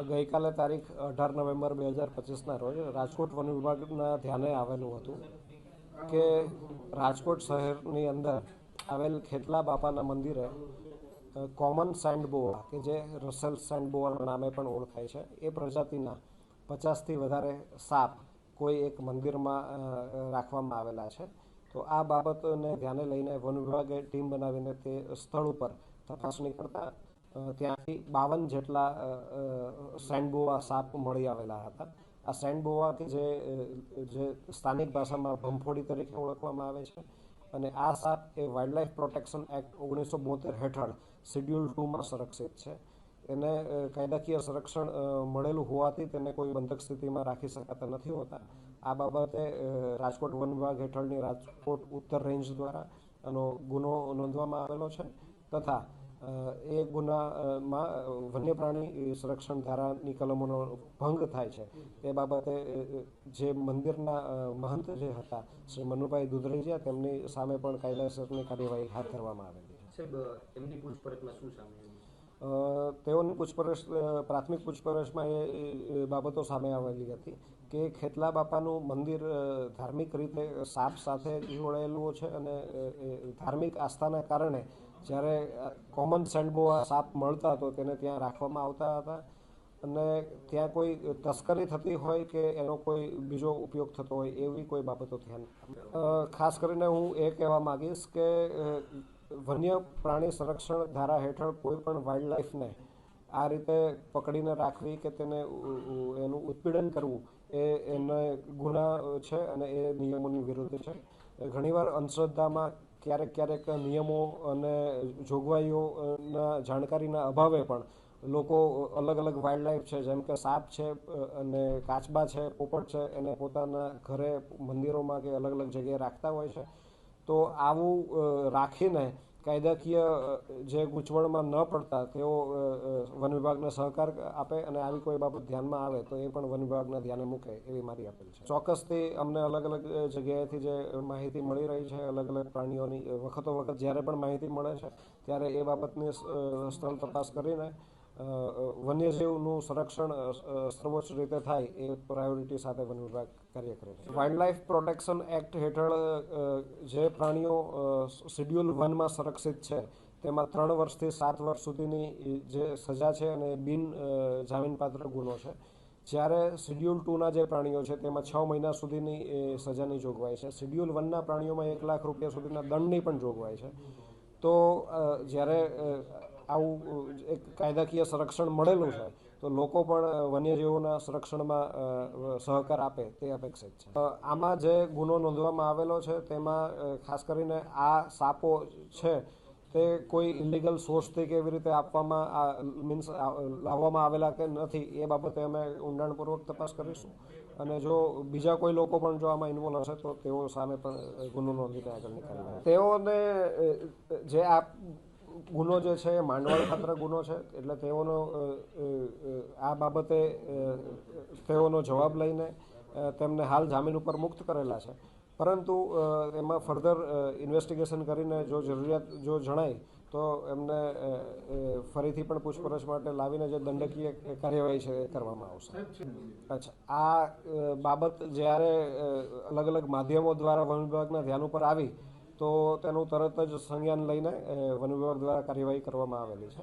ગઈકાલે તારીખ 18 નવેમ્બર 2025ના રોજ રાજકોટ વન વિભાગના ધ્યાને આવેલું હતું કે રાજકોટ શહેરની અંદર આવેલ ખેતલા બાપાના મંદિરે કોમન સેન્ડ બોઆ કે જે રસેલ સેન્ડ બોઆના નામે પણ ઓળખાય છે એ પ્રજાતિના 50થી વધારે સાપ કોઈ એક મંદિરમાં રાખવામાં આવેલા છે. તો આ બાબતને ધ્યાને લઈને વન વિભાગે ટીમ બનાવીને તે સ્થળ ઉપર તપાસણી કરતા ત્યાંથી 52 જેટલા સેન્ડબોઆ સાપ મળી આવેલા હતા. આ સેન્ડબોઆ કે જે સ્થાનિક ભાષામાં ભંફોડી તરીકે ઓળખવામાં આવે છે અને આ સાપ એ વાઇલ્ડલાઇફ પ્રોટેક્શન એક્ટ 1972 હેઠળ શેડ્યુલ 2માં સંરક્ષિત છે. એને કાયદાકીય સંરક્ષણ મળેલું હોવાથી તેને કોઈ બંધક સ્થિતિમાં રાખી શકાતા નથી હોતા. આ બાબતે રાજકોટ વન વિભાગ હેઠળની રાજકોટ ઉત્તર રેન્જ દ્વારા આનો ગુનો નોંધવામાં આવેલો છે તથા એ ગુનામાં વન્ય પ્રાણી સંરક્ષણ ધારાની કલમોનો ભંગ થાય છે તે બાબતે જે મંદિરના મહંત જે હતા શ્રી મનુભાઈ દુધરેજિયા તેમની સામે પણ કાયદેસરની કાર્યવાહી હાથ ધરવામાં આવેલી છે. એમની પૂછપરછમાં શું સામે તેઓની પ્રાથમિક પૂછપરછમાં એ બાબતો સામે આવેલી હતી કે ખેતલા બાપાનું મંદિર ધાર્મિક રીતે સાપ સાથે જોડાયેલું છે અને ધાર્મિક આસ્થાના કારણે જ્યારે કોમન સેન્ડબોઆ સાપ મળતા તો તેને ત્યાં રાખવામાં આવતા હતા અને ત્યાં કોઈ તસ્કરી થતી હોય કે એનો કોઈ બીજો ઉપયોગ થતો હોય એવી કોઈ બાબતો ધ્યાન ખાસ કરીને હું એ કહેવા માગીશ કે વન્ય પ્રાણી સંરક્ષણ ધારા હેઠળ કોઈ પણ વાઇલ્ડ લાઈફને આ રીતે પકડીને રાખવી કે તેને એનું ઉત્પીડન કરવું એને ગુના છે અને એ નિયમોની વિરુદ્ધ છે. ઘણીવાર અંધશ્રદ્ધામાં ક્યારેક નિયમો અને જોગવાઈઓના જાણકારીના અભાવે પણ લોકો અલગ અલગ વાઇલ્ડ લાઈફ છે જેમ કે સાપ છે અને કાચબા છે, પોપટ છે એને પોતાના ઘરે મંદિરોમાં કે અલગ અલગ જગ્યાએ રાખતા હોય છે. તો આવું રાખીને કાયદાકીય જે ગૂંચવણમાં ન પડતા તેઓ વન વિભાગને સહકાર આપે અને આવી કોઈ બાબત ધ્યાનમાં આવે તો એ પણ વન વિભાગના ધ્યાને મૂકે એવી મારી અપીલ છે. ચોક્કસથી અમને અલગ અલગ જગ્યાએથી જે માહિતી મળી રહી છે અલગ અલગ પ્રાણીઓની વખતો વખત જ્યારે પણ માહિતી મળે છે ત્યારે એ બાબતની સ્થળ તપાસ કરીને વન્યજીવનું સંરક્ષણ સર્વોચ્ચ રીતે થાય એ પ્રાયોરિટી સાથે વન વિભાગ કાર્ય કરે છે. વાઇલ્ડલાઇફ પ્રોટેક્શન એક્ટ હેઠળ જે પ્રાણીઓ શેડ્યુલ 1માં સંરક્ષિત છે તેમાં 3 વર્ષથી 7 વર્ષ સુધીની જે સજા છે અને બિન જામીનપાત્ર ગુનો છે. જ્યારે શેડ્યુલ 2ના જે પ્રાણીઓ છે તેમાં 6 મહિના સુધીની સજાની જોગવાઈ છે. શેડ્યુલ 1ના પ્રાણીઓમાં 1 લાખ રૂપિયા સુધીના દંડની પણ જોગવાઈ છે. તો જ્યારે આવું એક કાયદાકીય સંરક્ષણ મળેલું છે તો લોકો પણ વન્યજીવોના સંરક્ષણમાં સહકાર આપે તે અપેક્ષિત છે. આમાં જે ગુનો નોંધવામાં આવેલો છે તેમાં ખાસ કરીને આ સાપો છે તે કોઈ ઇલીગલ સોર્સથી કેવી રીતે આપવામાં લાવવામાં આવેલા કે નથી એ બાબતે અમે ઊંડાણપૂર્વક તપાસ કરીશું અને જો બીજા કોઈ લોકો પણ જો આમાં ઇન્વોલ્વ હશે તો તેઓ સામે પણ ગુનો નોંધીને આગળની કાર્યવાહી. તેઓને જે આ ગુનો જે છે એ માંડવાળ ખાતર ગુનો છે એટલે તેઓનો આ બાબતે તેઓનો જવાબ લઈને તેમને હાલ જામીન ઉપર મુક્ત કરેલા છે. પરંતુ એમાં ફર્ધર ઇન્વેસ્ટિગેશન કરીને જો જરૂરિયાત જો જણાય તો એમને ફરીથી પણ પૂછપરછ માટે લાવીને જે દંડકીય કાર્યવાહી છે એ કરવામાં આવશે. અચ્છા, આ બાબત જ્યારે અલગ અલગ માધ્યમો દ્વારા વન વિભાગના ધ્યાન ઉપર આવી તો તેનું તરત જ સંજ્ઞાન લઈને વન વિભાગ દ્વારા કાર્યવાહી કરવામાં આવેલી છે.